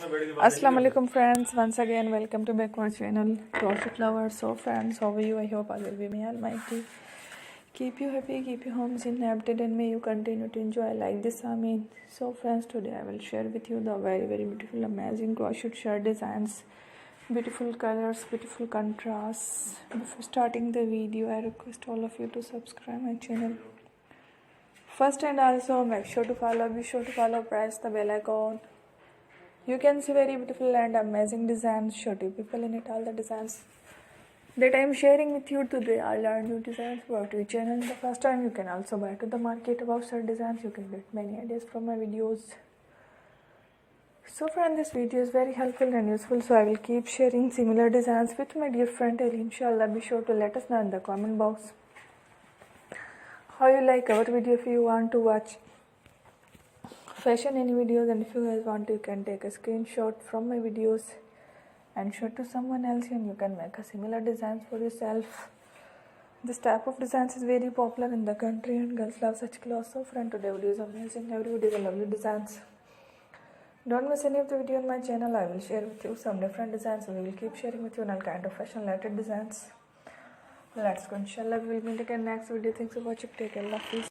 Assalamu alaikum friends, once again welcome to back to our channel Crochet Lovers. So friends, how are you? I hope Allah will be may Almighty keep you happy, keep your homes inhabited, and may you continue to enjoy like this. Amen. So friends, today I will share with you the very beautiful amazing crochet shirt designs, beautiful colors, beautiful contrasts. Before starting the video, I request all of you to subscribe my channel first, and also make sure to follow, be sure to follow, press the bell icon. You can see very beautiful and amazing designs, show to people in it. All the designs that I am sharing with you today are new designs for your channel. The first time you can also buy to the market about such designs. You can get many ideas from my videos. So friend, this video is very helpful and useful, so I will keep sharing similar designs with my dear friend Ellie. Inshallah, be sure to let us know in the comment box how you like our video. If you want to watch fashion any videos, and if you guys want to, you can take a screenshot from my videos and show it to someone else, and you can make a similar designs for yourself. This type of designs is very popular in the country and girls love such clothes. So friend, today video is amazing. Every video is lovely designs. Don't miss any of the video on my channel. I will share with you some different designs. We will keep sharing with you all kind of fashion related designs. Let's go. Inshallah, we will meet again next video. Thanks for watching. Take care. Allah Hafiz.